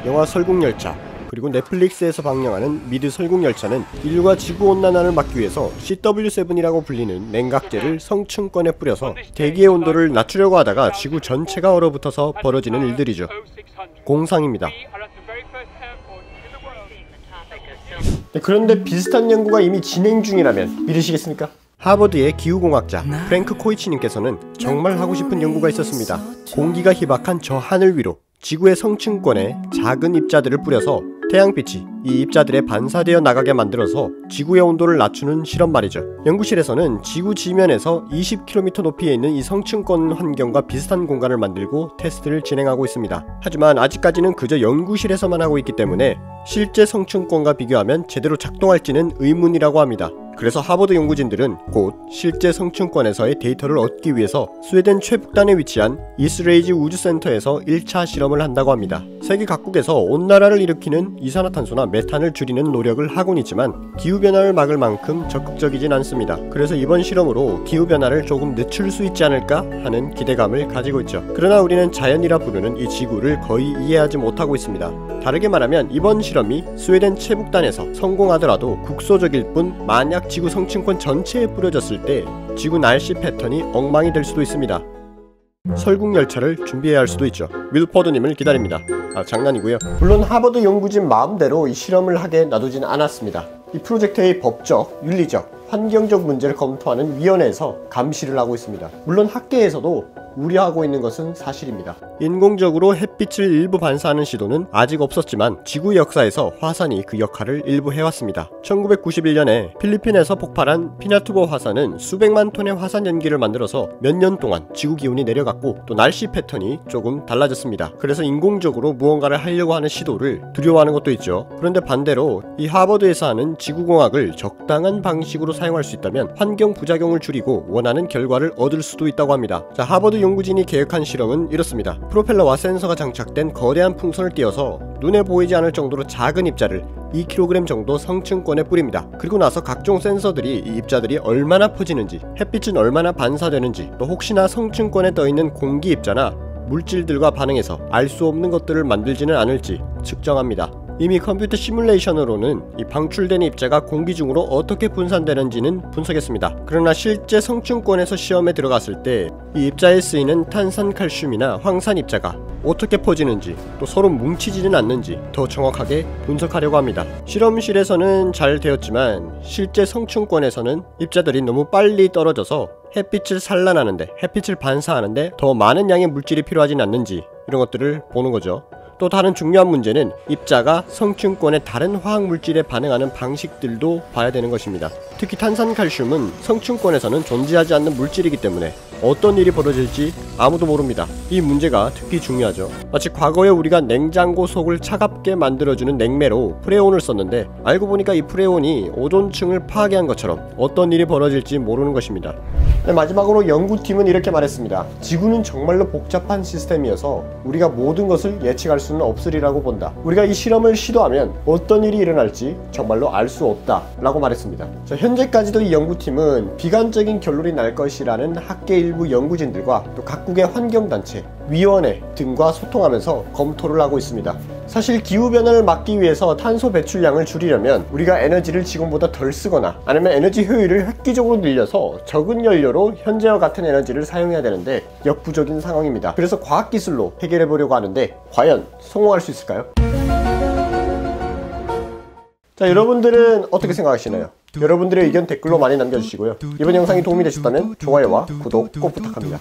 영화 설국열차, 그리고 넷플릭스에서 방영하는 미드 설국열차는 인류가 지구온난화를 막기 위해서 CW7이라고 불리는 냉각제를 성층권에 뿌려서 대기의 온도를 낮추려고 하다가 지구 전체가 얼어붙어서 벌어지는 일들이죠. 공상입니다. 그런데 비슷한 연구가 이미 진행 중이라면 믿으시겠습니까? 하버드의 기후공학자 프랭크 코이치님께서는 정말 하고 싶은 연구가 있었습니다. 공기가 희박한 저 하늘 위로 지구의 성층권에 작은 입자들을 뿌려서 태양빛이 이 입자들에 반사되어 나가게 만들어서 지구의 온도를 낮추는 실험 말이죠. 연구실에서는 지구 지면에서 20km 높이에 있는 이 성층권 환경과 비슷한 공간을 만들고 테스트를 진행하고 있습니다. 하지만 아직까지는 그저 연구실에서만 하고 있기 때문에 실제 성층권과 비교하면 제대로 작동할지는 의문이라고 합니다. 그래서 하버드 연구진들은 곧 실제 성층권에서의 데이터를 얻기 위해서 스웨덴 최북단에 위치한 이스레이지 우주센터에서 1차 실험을 한다고 합니다. 세계 각국에서 온난화를 일으키는 이산화탄소나 메탄을 줄이는 노력을 하곤 있지만 기후변화를 막을 만큼 적극적이진 않습니다. 그래서 이번 실험으로 기후변화를 조금 늦출 수 있지 않을까 하는 기대감을 가지고 있죠. 그러나 우리는 자연이라 부르는 이 지구를 거의 이해하지 못하고 있습니다. 다르게 말하면 이번 실험이 스웨덴 최북단에서 성공하더라도 국소적일 뿐 만약 지구 성층권 전체에 뿌려졌을 때 지구 날씨 패턴이 엉망이 될 수도 있습니다. 설국열차를 준비해야 할 수도 있죠. 윌퍼드님을 기다립니다. 장난이고요. 물론 하버드 연구진 마음대로 이 실험을 하게 놔두진 않았습니다. 이 프로젝트의 법적, 윤리적, 환경적 문제를 검토하는 위원회에서 감시를 하고 있습니다. 물론 학계에서도 우려하고 있는 것은 사실입니다. 인공적으로 햇빛을 일부 반사하는 시도는 아직 없었지만 지구 역사에서 화산이 그 역할을 일부 해왔습니다. 1991년에 필리핀에서 폭발한 피나투보 화산은 수백만 톤의 화산 연기를 만들어서 몇 년 동안 지구 기온이 내려갔고 또 날씨 패턴이 조금 달라졌습니다. 그래서 인공적으로 무언가를 하려고 하는 시도를 두려워하는 것도 있죠. 그런데 반대로 이 하버드에서 하는 지구공학을 적당한 방식으로 사용할 수 있다면 환경 부작용을 줄이고 원하는 결과를 얻을 수도 있다고 합니다. 자, 하버드 연구진이 계획한 실험은 이렇습니다. 프로펠러와 센서가 장착된 거대한 풍선을 띄워서 눈에 보이지 않을 정도로 작은 입자를 2kg 정도 성층권에 뿌립니다. 그리고 나서 각종 센서들이 이 입자들이 얼마나 퍼지는지, 햇빛은 얼마나 반사되는지, 또 혹시나 성층권에 떠있는 공기 입자나 물질들과 반응해서 알 수 없는 것들을 만들지는 않을지 측정합니다. 이미 컴퓨터 시뮬레이션으로는 이 방출된 입자가 공기 중으로 어떻게 분산되는지는 분석했습니다. 그러나 실제 성층권에서 시험에 들어갔을 때 이 입자에 쓰이는 탄산칼슘이나 황산 입자가 어떻게 퍼지는지 또 서로 뭉치지는 않는지 더 정확하게 분석하려고 합니다. 실험실에서는 잘 되었지만 실제 성층권에서는 입자들이 너무 빨리 떨어져서 햇빛을 산란하는데, 햇빛을 반사하는데 더 많은 양의 물질이 필요하진 않는지 이런 것들을 보는 거죠. 또 다른 중요한 문제는 입자가 성층권의 다른 화학물질에 반응하는 방식들도 봐야 되는 것입니다. 특히 탄산칼슘은 성층권에서는 존재하지 않는 물질이기 때문에 어떤 일이 벌어질지 아무도 모릅니다. 이 문제가 특히 중요하죠. 마치 과거에 우리가 냉장고 속을 차갑게 만들어주는 냉매로 프레온을 썼는데 알고 보니까 이 프레온이 오존층을 파괴한 것처럼 어떤 일이 벌어질지 모르는 것입니다. 마지막으로 연구팀은 이렇게 말했습니다. 지구는 정말로 복잡한 시스템이어서 우리가 모든 것을 예측할 수는 없으리라고 본다. 우리가 이 실험을 시도하면 어떤 일이 일어날지 정말로 알 수 없다 라고 말했습니다. 자, 현재까지도 이 연구팀은 비관적인 결론이 날 것이라는 학계 일부 연구진들과 또 각국의 환경단체, 위원회 등과 소통하면서 검토를 하고 있습니다. 사실 기후변화를 막기 위해서 탄소 배출량을 줄이려면 우리가 에너지를 지금보다 덜 쓰거나 아니면 에너지 효율을 획기적으로 늘려서 적은 연료로 현재와 같은 에너지를 사용해야 되는데 역부족인 상황입니다. 그래서 과학기술로 해결해 보려고 하는데 과연 성공할 수 있을까요? 자, 여러분들은 어떻게 생각하시나요? 여러분들의 의견 댓글로 많이 남겨주시고요. 이번 영상이 도움이 되셨다면 좋아요와 구독 꼭 부탁합니다.